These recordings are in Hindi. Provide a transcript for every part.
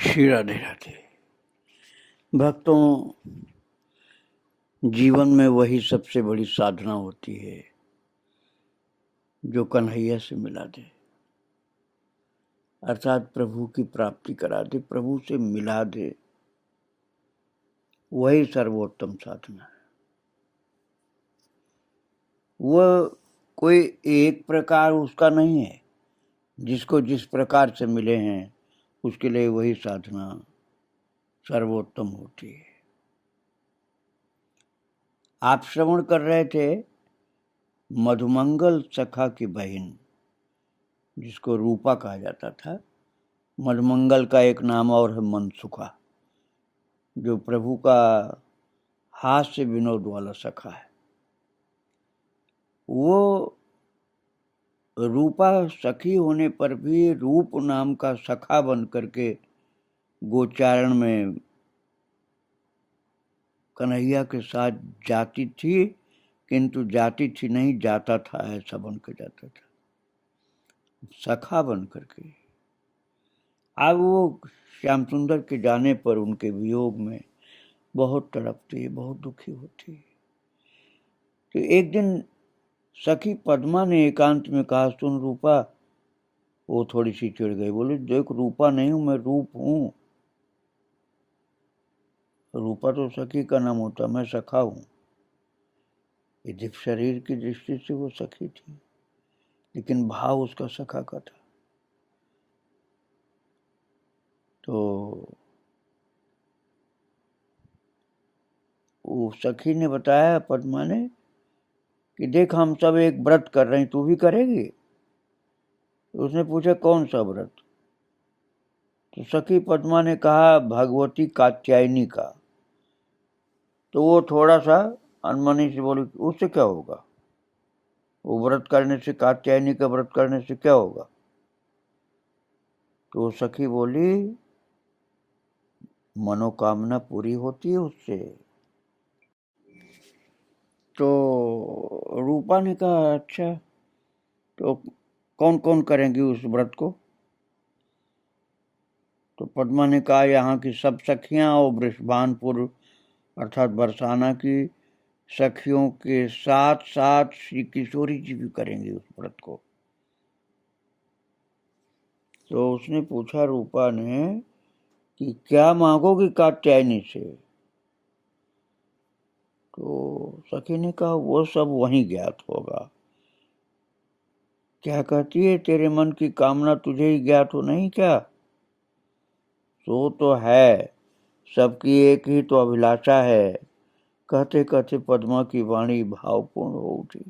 श्री राधे राधे। भक्तों, जीवन में वही सबसे बड़ी साधना होती है जो कन्हैया से मिला दे, अर्थात प्रभु की प्राप्ति करा दे, प्रभु से मिला दे। वही सर्वोत्तम साधना है। वह कोई एक प्रकार उसका नहीं है। जिसको जिस प्रकार से मिले हैं उसके लिए वही साधना सर्वोत्तम होती है। आप श्रवण कर रहे थे मधुमंगल सखा की बहन, जिसको रूपा कहा जाता था। मधुमंगल का एक नाम और है मनसुखा, जो प्रभु का हास्य विनोद वाला सखा है। वो रूपा सखी होने पर भी रूप नाम का सखा बन करके गोचारण में कन्हैया के साथ जाती थी, किंतु जाती थी नहीं, जाता था, ऐसा बन के जाता था, सखा बन करके। अब वो श्याम सुंदर के जाने पर उनके वियोग में बहुत तड़पती है, बहुत दुखी होती है। तो एक दिन सखी पद्मा ने एकांत में कहा, सुन रूपा। वो थोड़ी सी चिढ़ गई, बोली, देख रूपा नहीं हूं मैं, रूप हूं। रूपा तो सखी का नाम होता, मैं सखा हूं। यदि शरीर की दृष्टि से वो सखी थी, लेकिन भाव उसका सखा का था। तो वो सखी ने बताया पद्मा ने कि देख, हम सब एक व्रत कर रहे हैं, तू भी करेगी? उसने पूछा, कौन सा व्रत? तो सखी पद्मा ने कहा, भगवती कात्यायनी का। तो वो थोड़ा सा अनमनी से बोली, उससे क्या होगा? वो व्रत करने से, कात्यायनी का व्रत करने से क्या होगा? तो सखी बोली, मनोकामना पूरी होती है उससे। तो रूपा ने कहा, अच्छा, तो कौन कौन करेंगी उस व्रत को? तो पद्मा ने कहा, यहाँ की सब सखियां और वृषभानपुर अर्थात बरसाना की सखियों के साथ साथ श्री किशोरी जी भी करेंगे उस व्रत को। तो उसने पूछा रूपा ने कि क्या मांगोगी कात्यायनी से? तो सखी ने कहा, वो सब वहीं ज्ञात होगा। क्या कहती है, तेरे मन की कामना तुझे ही ज्ञात हो नहीं क्या? सो तो है, सबकी एक ही तो अभिलाषा है। कहते कहते पद्मा की वाणी भावपूर्ण हो उठी।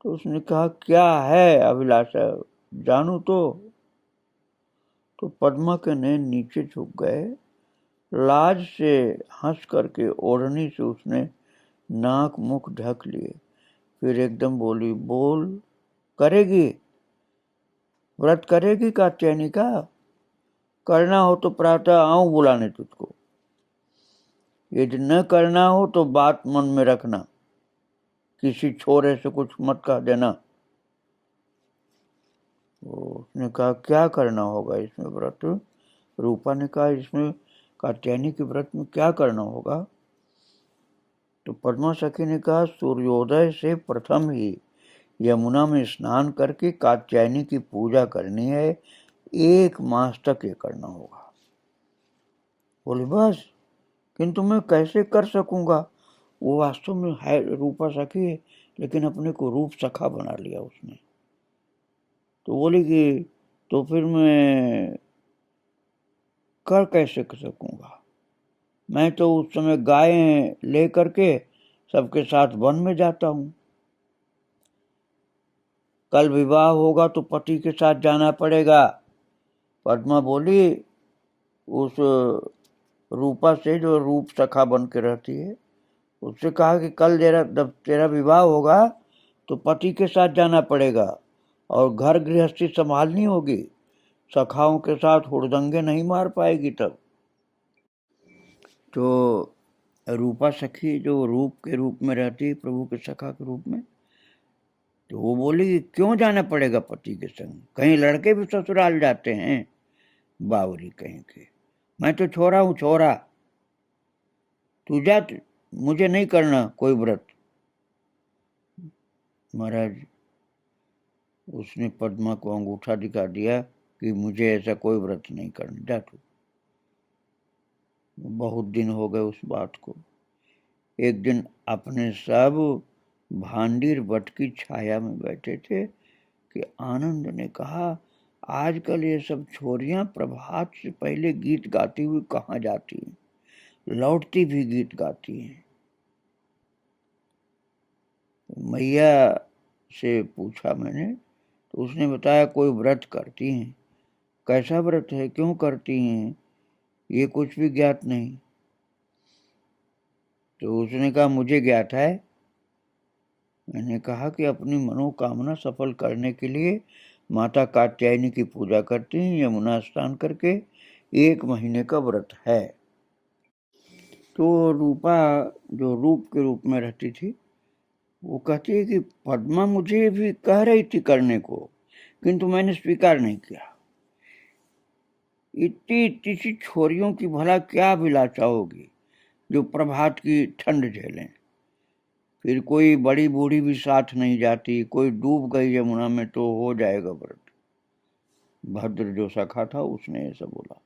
तो उसने कहा, क्या है अभिलाषा, जानू तो पद्मा के नैन नीचे झुक गए। लाज से हंस करके ओढ़नी से उसने नाक मुख ढक लिए। फिर एकदम बोली, बोल, करेगी व्रत, करेगी कात्यायनी का? करना हो तो प्रातः आऊं बुलाने तुझको, यदि न करना हो तो बात मन में रखना, किसी छोरे से कुछ मत कह देना। उसने कहा, क्या करना होगा इसमें व्रत? रूपा ने कहा, इसमें कात्यायनी के व्रत में क्या करना होगा? तो पद्मा सखी ने कहा, सूर्योदय से प्रथम ही यमुना में स्नान करके कात्यायनी की पूजा करनी है, 1 मास तक ये करना होगा। बोले, बस? किंतु मैं कैसे कर सकूंगा? वो वास्तव में है रूपा सखी है, लेकिन अपने को रूप सखा बना लिया उसने। तो बोली कि तो फिर मैं कर कैसे कर सकूंगा? मैं तो उस समय गाय ले करके सबके साथ वन में जाता हूं। कल विवाह होगा तो पति के साथ जाना पड़ेगा। पद्मा बोली उस रूपा से, जो रूप सखा बन के रहती है, उससे कहा कि कल जब तेरा विवाह होगा तो पति के साथ जाना पड़ेगा और घर गृहस्थी संभालनी होगी, सखाओं के साथ हुड़दंगे नहीं मार पाएगी तब। तो रूपा सखी जो रूप के रूप में रहती है, प्रभु के सखा के रूप में, तो वो बोली, क्यों जाना पड़ेगा पति के संग? कहीं लड़के भी ससुराल जाते हैं, बावरी कहीं के, मैं तो छोरा हूं, छोरा, तू जा, मुझे नहीं करना कोई व्रत। महाराज उसने पद्मा को अंगूठा दिखा दिया कि मुझे ऐसा कोई व्रत नहीं करना, जा तू। बहुत दिन हो गए उस बात को। एक दिन अपने सब भांडीर वट की छाया में बैठे थे कि आनंद ने कहा, आजकल ये सब छोरियां प्रभात से पहले गीत गाती हुई कहाँ जाती हैं, लौटती भी गीत गाती हैं। मैया से पूछा मैंने, तो उसने बताया कोई व्रत करती हैं। कैसा व्रत है, क्यों करती हैं, ये कुछ भी ज्ञात नहीं। तो उसने कहा मुझे ज्ञात है। मैंने कहा कि अपनी मनोकामना सफल करने के लिए माता कात्यायनी की पूजा करती हैं, यमुना स्नान करके 1 महीने का व्रत है। तो रूपा जो रूप के रूप में रहती थी, वो कहती है कि पद्मा मुझे भी कह रही थी करने को, किंतु मैंने स्वीकार नहीं किया। इतनी इतनी सी छोरियों की भला क्या अभिलाषा होगी जो प्रभात की ठंड झेलें। फिर कोई बड़ी बूढ़ी भी साथ नहीं जाती, कोई डूब गई यमुना में तो हो जाएगा व्रत। भद्र जो सखा था उसने ऐसा बोला।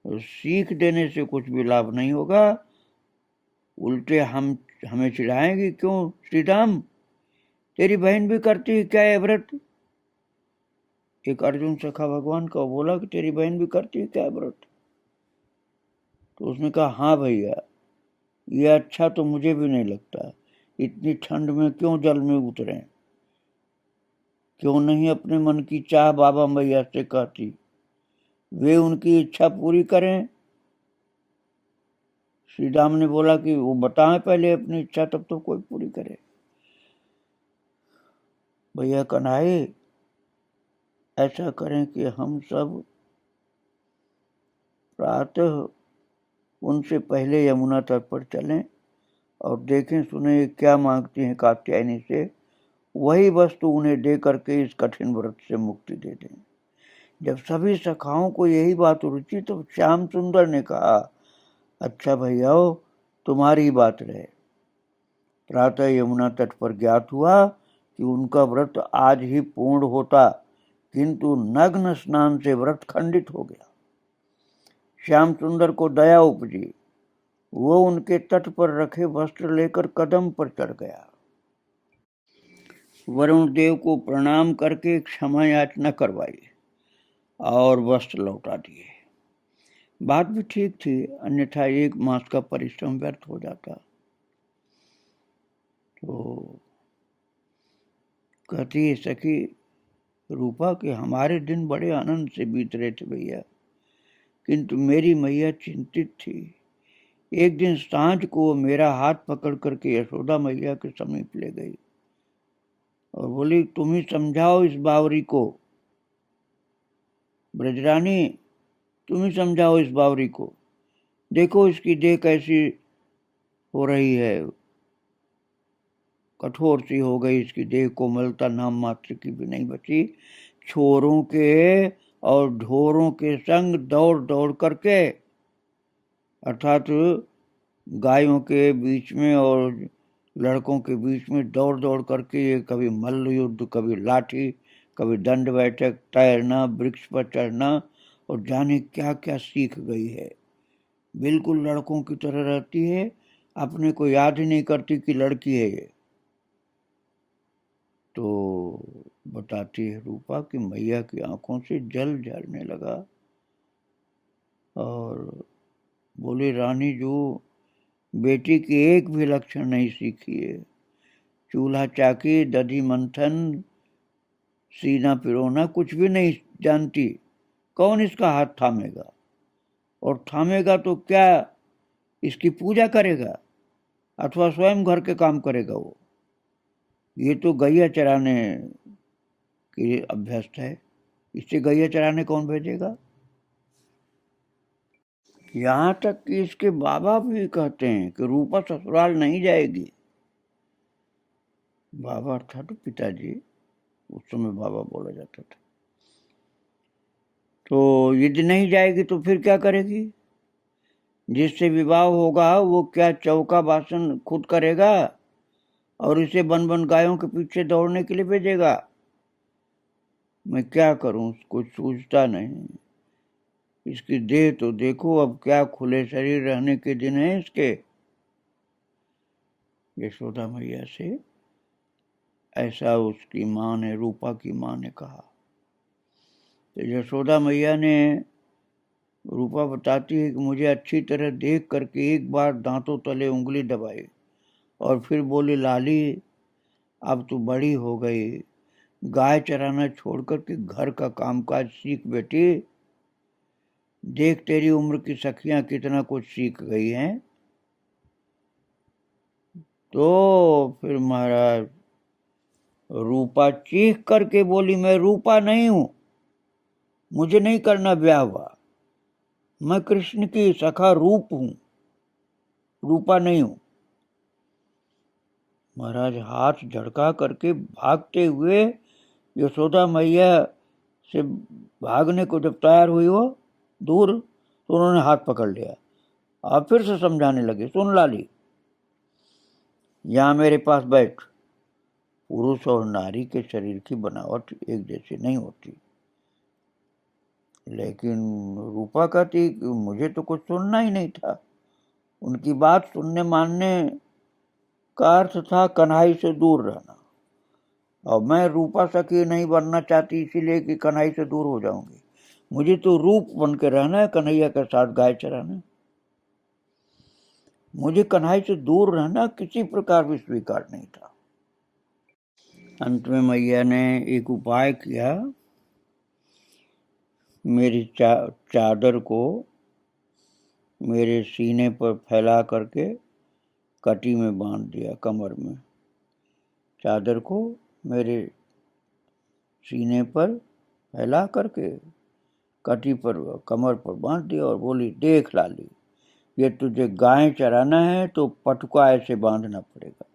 तो सीख देने से कुछ भी लाभ नहीं होगा, उल्टे हमें चिढ़ाएंगे, क्यों श्री राम, तेरी बहन भी करती है क्या ये व्रत। एक अर्जुन सखा भगवान का बोला कि तेरी बहन भी करती है क्या व्रत। तो उसने कहा हाँ भैया, ये अच्छा तो मुझे भी नहीं लगता, इतनी ठंड में क्यों जल में उतरे, क्यों नहीं अपने मन की चाह बाबा मैया से कहती, वे उनकी इच्छा पूरी करें। श्री राम ने बोला कि वो बताएं पहले अपनी इच्छा, तब तो कोई पूरी करे। भैया कन्हैया ऐसा करें कि हम सब प्रातः उनसे पहले यमुना तट पर चलें और देखें सुने क्या मांगती हैं कात्यायनी से, वही वस्तु उन्हें दे करके इस कठिन व्रत से मुक्ति दे दें। जब सभी सखाओं को यही बात रुचि, तो श्याम सुंदर ने कहा, अच्छा भैया तुम्हारी बात रहे। प्रातः यमुना तट पर ज्ञात हुआ कि उनका व्रत आज ही पूर्ण होता, किंतु नग्न स्नान से व्रत खंडित हो गया। श्याम सुंदर को दया उपजी, वो उनके तट पर रखे वस्त्र लेकर कदम पर चढ़ गया। वरुण देव को प्रणाम करके क्षमा याचना करवाई और वस्त्र लौटा दिए। बात भी ठीक थी, अन्यथा 1 मास का परिश्रम व्यर्थ हो जाता। तो कहती है सखी रूपा कि हमारे दिन बड़े आनंद से बीत रहे थे भैया, किंतु मेरी मैया चिंतित थी। एक दिन सांझ को मेरा हाथ पकड़ करके यशोदा मैया के समीप ले गई और बोली, तुम ही समझाओ इस बावरी को, ब्रजरानी तुम ही समझाओ इस बावरी को, देखो इसकी देह कैसी हो रही है, कठोर सी हो गई इसकी देह, कोमलता नाम मात्र की भी नहीं बची। छोरों के और ढोरों के संग दौड़ दौड़ करके, अर्थात गायों के बीच में और लड़कों के बीच में दौड़ दौड़ करके ये कभी मल्ल युद्ध, कभी लाठी, कभी दंड बैठक, तैरना, वृक्ष पर चढ़ना, और जाने क्या क्या सीख गई है। बिल्कुल लड़कों की तरह रहती है, अपने को याद ही नहीं करती कि लड़की है ये। तो बताती है रूपा कि मैया की आंखों से जल झरने लगा और बोली, रानी जो बेटी की एक भी लक्षण नहीं सीखी है, चूल्हा चाकी, दधी मंथन, सीना पिरोना कुछ भी नहीं जानती, कौन इसका हाथ थामेगा, और थामेगा तो क्या इसकी पूजा करेगा अथवा स्वयं घर के काम करेगा। वो ये तो गैया चराने के अभ्यस्त है, इससे गैया चराने कौन भेजेगा। यहाँ तक कि इसके बाबा भी कहते हैं कि रूपा ससुराल नहीं जाएगी। बाबा अर्थात पिताजी, उस समय बाबा बोला जाता था। तो यदि नहीं जाएगी तो फिर क्या करेगी? जिससे विवाह होगा वो क्या चौका बासन खुद करेगा और इसे बन बन गायों के पीछे दौड़ने के लिए भेजेगा? मैं क्या करूं, कुछ सूझता नहीं। इसकी देह तो देखो, अब क्या खुले शरीर रहने के दिन है इसके। यशोदा मैया से ऐसा उसकी माँ ने, रूपा की माँ ने कहा। तो यशोदा मैया ने, रूपा बताती है कि मुझे अच्छी तरह देख करके एक बार दांतों तले उंगली दबाई और फिर बोली, लाली अब तू बड़ी हो गई, गाय चराना छोड़ करके घर का कामकाज सीख बेटी। देख तेरी उम्र की सखियां कितना कुछ सीख गई हैं। तो फिर महाराज रूपा चीख करके बोली, मैं रूपा नहीं हूं, मुझे नहीं करना ब्याह हुआ, मैं कृष्ण की सखा रूप हूं, रूपा नहीं हूं। महाराज हाथ झड़का करके भागते हुए यशोदा मैया से भागने को जब तैयार हुई हो दूर, तो उन्होंने हाथ पकड़ लिया और फिर से समझाने लगे, सुन लाली, यहां मेरे पास बैठ। पुरुष और नारी के शरीर की बनावट एक जैसी नहीं होती। लेकिन रूपा कहती मुझे तो कुछ सुनना ही नहीं था। उनकी बात सुनने मानने का अर्थ था कन्हई से दूर रहना, और मैं रूपा सखी नहीं बनना चाहती इसीलिए कि कन्हई से दूर हो जाऊंगी। मुझे तो रूप बन के रहना है, कन्हैया के साथ गाय चराना। मुझे कन्हई से दूर रहना किसी प्रकार भी स्वीकार नहीं था। अंत में मैया ने एक उपाय किया, मेरी चादर को मेरे सीने पर फैला करके कटी में बांध दिया, कमर में। चादर को मेरे सीने पर फैला करके कटी पर, कमर पर बांध दिया और बोली, देख लाली, ये तुझे गाय चराना है तो पटुका ऐसे बांधना पड़ेगा,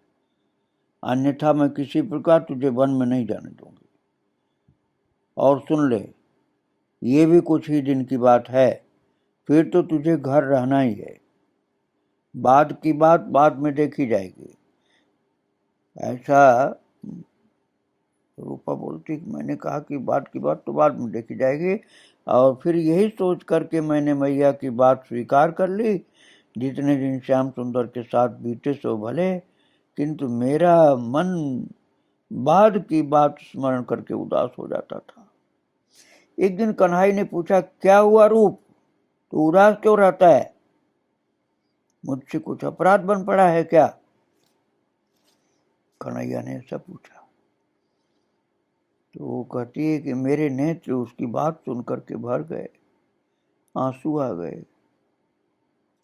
अन्यथा मैं किसी प्रकार तुझे वन में नहीं जाने दूंगी। और सुन ले, ये भी कुछ ही दिन की बात है, फिर तो तुझे घर रहना ही है, बाद की बात बाद में देखी जाएगी। ऐसा रूपा बोलती कि मैंने कहा कि बाद की बात तो बाद में देखी जाएगी, और फिर यही सोच करके मैंने मैया की बात स्वीकार कर ली। जितने दिन श्याम सुंदर के साथ बीते सो भले, किंतु मेरा मन बाद की बात स्मरण करके उदास हो जाता था। एक दिन कन्हई ने पूछा, क्या हुआ रूप, तो उदास क्यों रहता है? मुझसे कुछ अपराध बन पड़ा है क्या? कन्हैया ने ऐसा पूछा। तो वो कहती है कि मेरे नेत्र उसकी बात सुन करके भर गए, आंसू आ गए,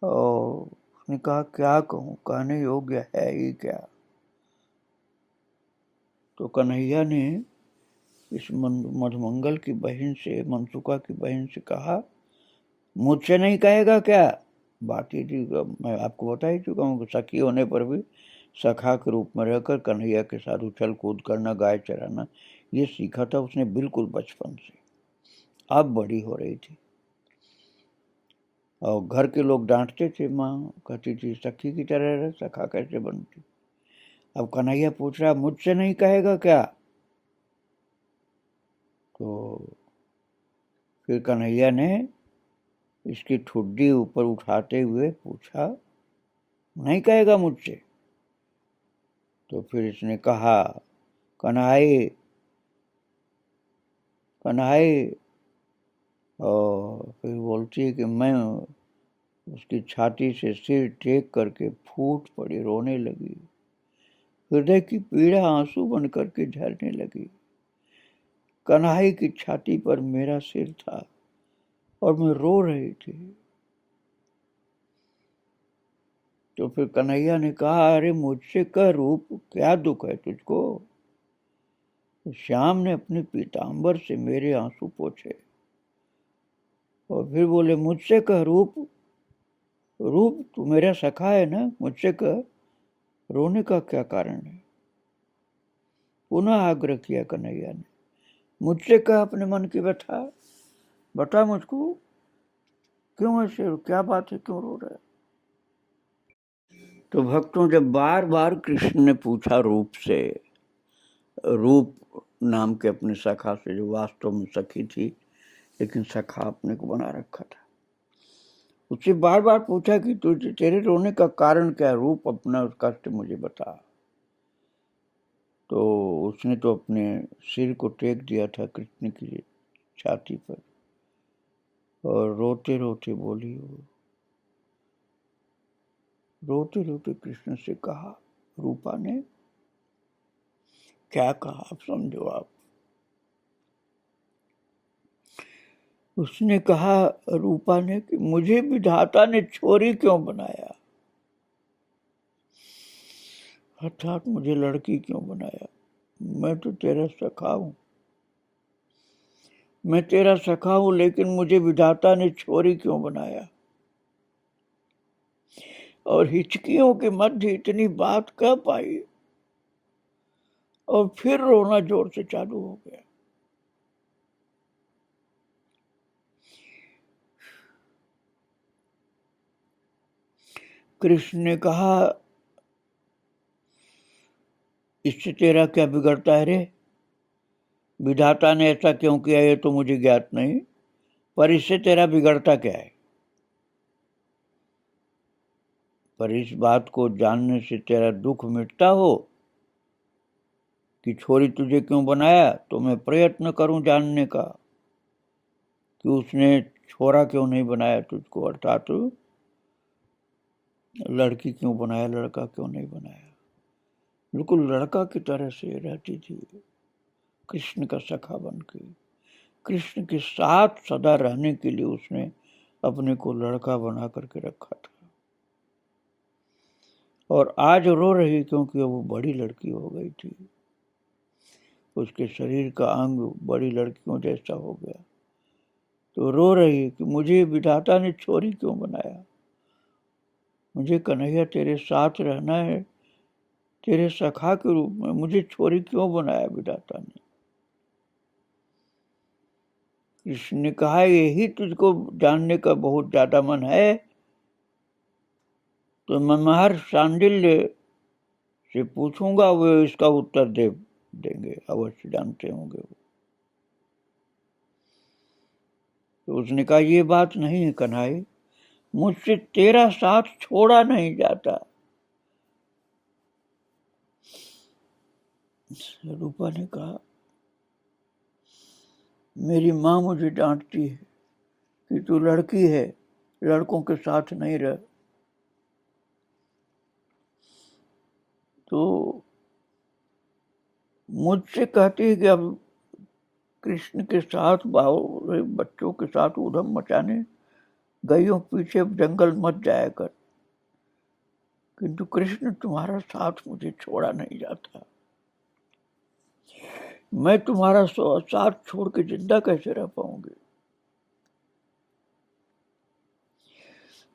और उसने कहा, क्या कहूं, कहने योग्य है ही क्या। तो कन्हैया ने इस मधुमंगल की बहन से, मनसुका की बहन से कहा, मुझसे नहीं कहेगा क्या? बात ये थी, मैं आपको बता ही चुका हूँ, सखी होने पर भी सखा के रूप में रहकर कन्हैया के साथ उछल कूद करना, गाय चराना, ये सीखा था उसने बिल्कुल बचपन से। अब बड़ी हो रही थी और घर के लोग डांटते थे, माँ कहती थी सखी की तरह रह, सखा कैसे बनती। अब कन्हैया पूछ रहा, मुझसे नहीं कहेगा क्या? तो फिर कन्हैया ने इसकी ठुड्डी ऊपर उठाते हुए पूछा, नहीं कहेगा मुझसे? तो फिर इसने कहा, कन्हई कन्हई, और फिर बोलती है कि मैं उसकी छाती से सिर टेक करके फूट पड़ी, रोने लगी। हृदय की पीड़ा आंसू बन करके झरने लगी। कन्हई की छाती पर मेरा सिर था और मैं रो रही थी। तो फिर कन्हैया ने कहा, अरे मुझसे कह रूप, क्या दुख है तुझको? श्याम ने अपने पीतांबर से मेरे आंसू पोंछे और फिर बोले, मुझसे कह रूप, रूप तू मेरा सखा है ना, मुझसे कह, रोने का क्या कारण है? पुनः आग्रह किया कन्हैया ने, मुझसे कह अपने मन की व्यथा। बता मुझको, क्यों ऐसे, क्या बात है, क्यों रो रहा है? तो भक्तों, जब बार बार कृष्ण ने पूछा रूप से, रूप नाम के अपने सखा से, जो वास्तव में सखी थी लेकिन सखा अपने को बना रखा था, उससे बार बार पूछा कि तुझे, तेरे रोने का कारण क्या है, रूप अपना उस कष्ट मुझे बता। तो उसने तो अपने सिर को टेक दिया था कृष्ण की छाती पर और रोते रोते बोली, रोते रोते कृष्ण से कहा, रूपा ने क्या कहा, आप समझो आप। उसने कहा, रूपा ने, कि मुझे विधाता ने छोरी क्यों बनाया, अर्थात मुझे लड़की क्यों बनाया, मैं तो तेरा सखा हूं, मैं तेरा सखा हूं, लेकिन मुझे विधाता ने छोरी क्यों बनाया। और हिचकियों के मध्य इतनी बात कह पाई और फिर रोना जोर से चालू हो गया। कृष्ण ने कहा, इससे तेरा क्या बिगड़ता है रे, विधाता ने ऐसा क्यों किया ये तो मुझे ज्ञात नहीं, पर इससे तेरा बिगड़ता क्या है, पर इस बात को जानने से तेरा दुख मिटता हो कि छोरी तुझे क्यों बनाया, तो मैं प्रयत्न करूं जानने का कि उसने छोरा क्यों नहीं बनाया तुझको, अर्थात लड़की क्यों बनाया, लड़का क्यों नहीं बनाया। बिल्कुल लड़का की तरह से रहती थी, कृष्ण का सखा बन के, कृष्ण के साथ सदा रहने के लिए उसने अपने को लड़का बना करके रखा था। और आज रो रही क्योंकि वो बड़ी लड़की हो गई थी, उसके शरीर का अंग बड़ी लड़कियों जैसा हो गया, तो रो रही कि मुझे विधाता ने छोरी क्यों बनाया, मुझे कन्हैया तेरे साथ रहना है, तेरे सखा के रूप में मुझे छोरी क्यों बनाया विधाता ने। कृष्ण ने कहा, यही तुझको जानने का बहुत ज्यादा मन है तो मैं महर्षि शांडिल्य से पूछूंगा, वो इसका उत्तर देंगे, अवश्य जानते होंगे वो। तो उसने कहा, ये बात नहीं है कन्हैया, मुझसे तेरा साथ छोड़ा नहीं जाता। रूपा ने कहा, मेरी माँ मुझे डांटती है कि तू लड़की है, लड़कों के साथ नहीं रह। तो मुझसे कहती है कि अब कृष्ण के साथ बच्चों के साथ उधम मचाने गईयों पीछे जंगल मत जाया कर, किंतु कृष्ण तुम्हारा साथ मुझे छोड़ा नहीं जाता, मैं तुम्हारा साथ छोड़ के जिंदा कैसे रह पाऊंगी।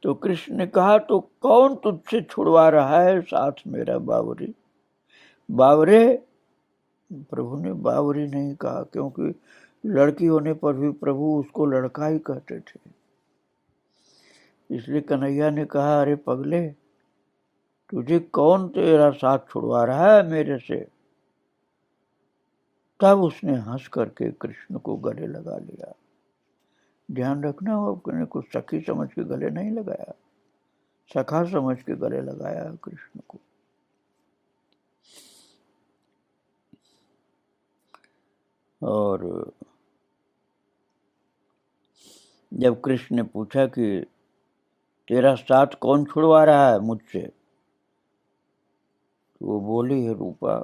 तो कृष्ण ने कहा, तो कौन तुझसे छुड़वा रहा है साथ मेरा बावरी, बावरे। प्रभु ने बावरी नहीं कहा, क्योंकि लड़की होने पर भी प्रभु उसको लड़का ही कहते थे। इसलिए कन्हैया ने कहा, अरे पगले, तुझे कौन तेरा साथ छुड़वा रहा है मेरे से। तब उसने हंस करके कृष्ण को गले लगा लिया। ध्यान रखना, हो अपने को सखी समझ के गले नहीं लगाया, सखा समझ के गले लगाया कृष्ण को। और जब कृष्ण ने पूछा कि तेरा साथ कौन छुड़वा रहा है मुझसे, तो वो बोली, है रूपा,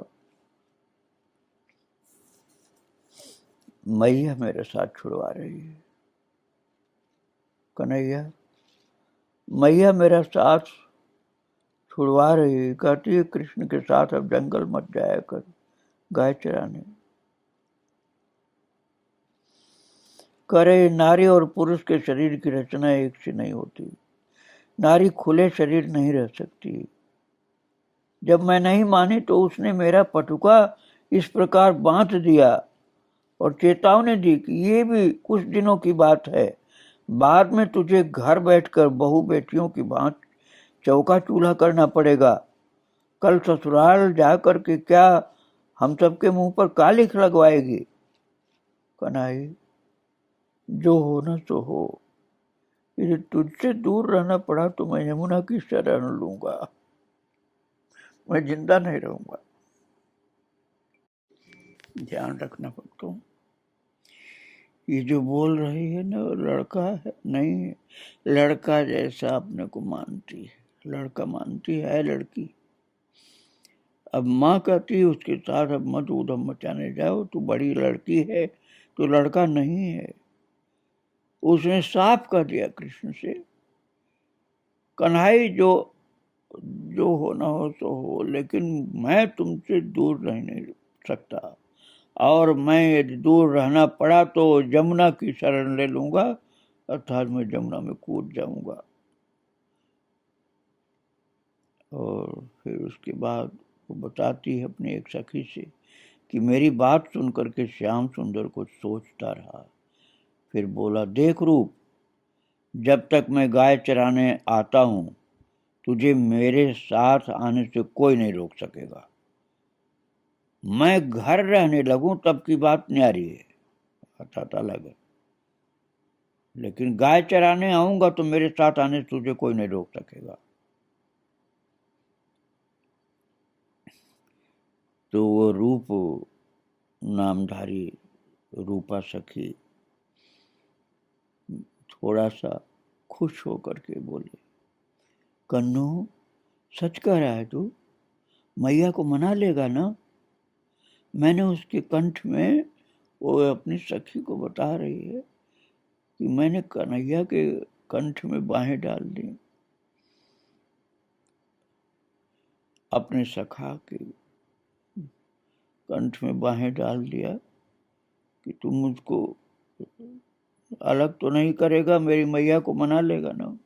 मैया मेरे साथ छुड़वा रही है। कन्हैया, मैया मेरा साथ छुड़वा रही है, कहती है कृष्ण के साथ अब जंगल मत जाया कर गाय चराने। करे, नारी और पुरुष के शरीर की रचना एक सी नहीं होती, नारी खुले शरीर नहीं रह सकती। जब मैं नहीं मानी तो उसने मेरा पटुका इस प्रकार बांध दिया और चेतावनी दी कि ये भी कुछ दिनों की बात है, बाद में तुझे घर बैठकर बहू बेटियों की भांति चौका चूल्हा करना पड़ेगा। कल ससुराल जाकर के क्या हम सबके मुंह पर कालिख लगवाएगी। कन्हई, जो होना सो हो। यदि तुझसे दूर रहना पड़ा तो मैं यमुना की शरण लूंगा, मैं जिंदा नहीं रहूंगा। ध्यान रखना भक्तों, ये जो बोल रही है ना लड़का है नहीं है, लड़का जैसा अपने को मानती है, लड़का मानती है लड़की। अब माँ कहती है उसके साथ अब मत उधम मचाने जाओ, तू बड़ी लड़की है, तो लड़का नहीं है। उसने साफ कह दिया कृष्ण से, कन्हई जो जो होना हो सो हो, लेकिन मैं तुमसे दूर रह नहीं सकता, और मैं यदि दूर रहना पड़ा तो जमुना की शरण ले लूंगा, अर्थात मैं जमुना में कूद जाऊंगा। और फिर उसके बाद वो बताती है अपनी एक सखी से कि मेरी बात सुन करके श्याम सुंदर कुछ सोचता रहा, फिर बोला, देख रूप, जब तक मैं गाय चराने आता हूं तुझे मेरे साथ आने से कोई नहीं रोक सकेगा। मैं घर रहने लगूं तब की बात न्यारी है, अर्थात अलग है, लेकिन गाय चराने आऊंगा तो मेरे साथ आने से तुझे कोई नहीं रोक सकेगा। तो वो रूप नामधारी रूपा सखी थोड़ा सा खुश होकर के बोले, कन्नू, सच कह रहा है तू? मैया को मना लेगा ना? मैंने उसके कंठ में, वो अपनी सखी को बता रही है कि मैंने कन्हैया के कंठ में बाहें डाल दी, अपने सखा के कंठ में बाहें डाल दिया कि तुम मुझको अलग तो नहीं करेगा, मेरी मैया को मना लेगा ना?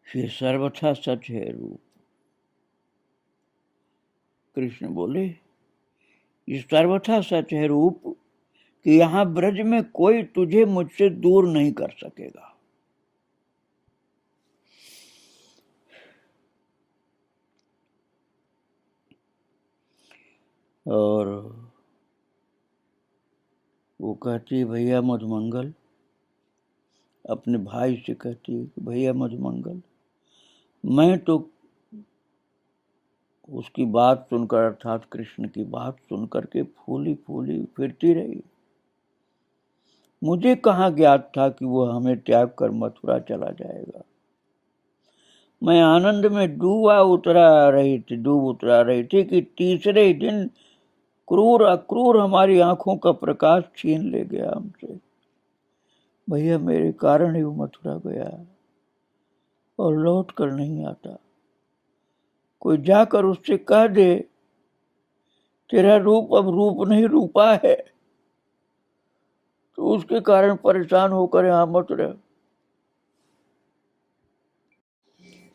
ये सर्वथा सच है रूप। कृष्ण बोले, ये सर्वथा सच है रूप कि यहां ब्रज में कोई तुझे मुझसे दूर नहीं कर सकेगा। और वो कहती है, भैया मधुमंगल, अपने भाई से कहती है कि भैया मधुमंगल, मैं तो उसकी बात सुनकर, अर्थात कृष्ण की बात सुनकर के फूली फूली फिरती रही। मुझे कहाँ ज्ञात था कि वो हमें त्याग कर मथुरा चला जाएगा। मैं आनंद में डूब उतरा रही थी कि तीसरे दिन क्रूर अक्रूर हमारी आंखों का प्रकाश छीन ले गया हमसे। भैया मेरे कारण ही वो मथुरा गया और लौट कर नहीं आता। कोई जाकर उससे कह दे तेरा रूप अब रूप नहीं रूपा है, तो उसके कारण परेशान होकर यहां मत रह।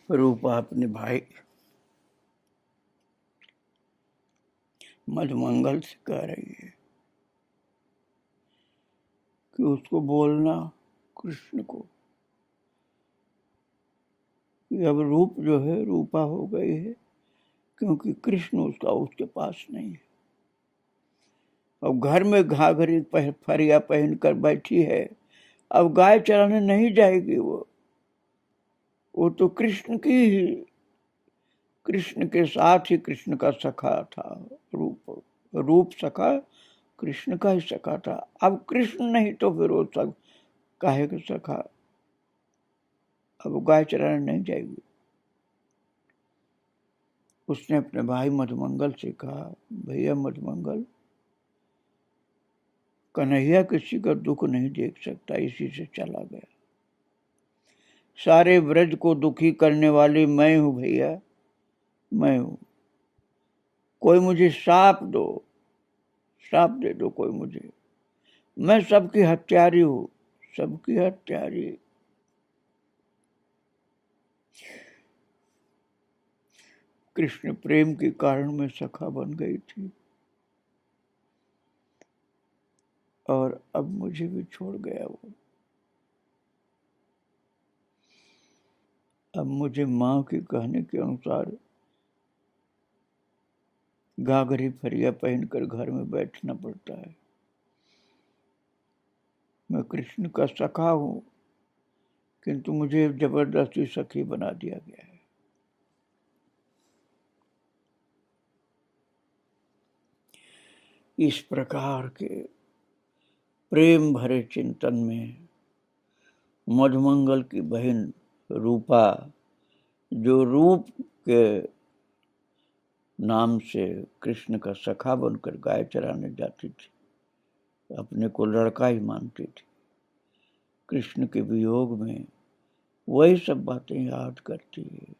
रूपा अपने भाई मधुमंगल से कह रही है कि उसको बोलना कृष्ण को कि अब रूप जो है रूपा हो गई है, क्योंकि कृष्ण उसका उसके पास नहीं है। अब घर में घाघरी फरिया पहन कर बैठी है, अब गाय चराने नहीं जाएगी। वो तो कृष्ण की ही, कृष्ण के साथ ही कृष्ण का सखा था। रूप सखा कृष्ण का ही सखा था। अब कृष्ण नहीं तो फिर वो सब काहे का सखा। अब गाय चराने नहीं जाएगी। उसने अपने भाई मधुमंगल से कहा, भैया मधुमंगल, कन्हैया किसी का दुख नहीं देख सकता, इसी से चला गया। सारे ब्रज को दुखी करने वाली मैं हूं भैया, मैं हूं। कोई मुझे श्राप दे दो कोई मुझे, मैं सबकी हत्यारी हूं, सबकी हत्यारी। कृष्ण प्रेम के कारण में सखा बन गई थी और अब मुझे भी छोड़ गया वो। अब मुझे माँ के कहने के अनुसार घाघरी फरिया पहनकर घर में बैठना पड़ता है। मैं कृष्ण का सखा हूं, किंतु मुझे जबरदस्ती सखी बना दिया गया है। इस प्रकार के प्रेम भरे चिंतन में मधुमंगल की बहन रूपा, जो रूप के नाम से कृष्ण का सखा बनकर गाय चराने जाती थी, अपने को लड़का ही मानती थी, कृष्ण के वियोग में वही सब बातें याद करती है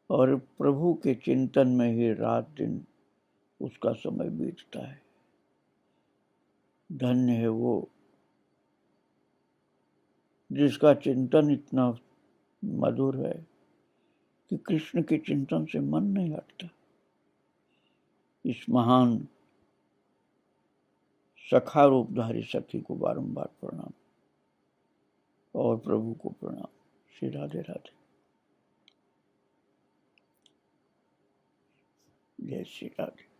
और प्रभु के चिंतन में ही रात दिन उसका समय बीतता है। धन्य है वो जिसका चिंतन इतना मधुर है कि कृष्ण के चिंतन से मन नहीं हटता। इस महान सखा रूपधारी सखी को बारंबार प्रणाम और प्रभु को प्रणाम। श्री राधे राधे। जय श्री राधे।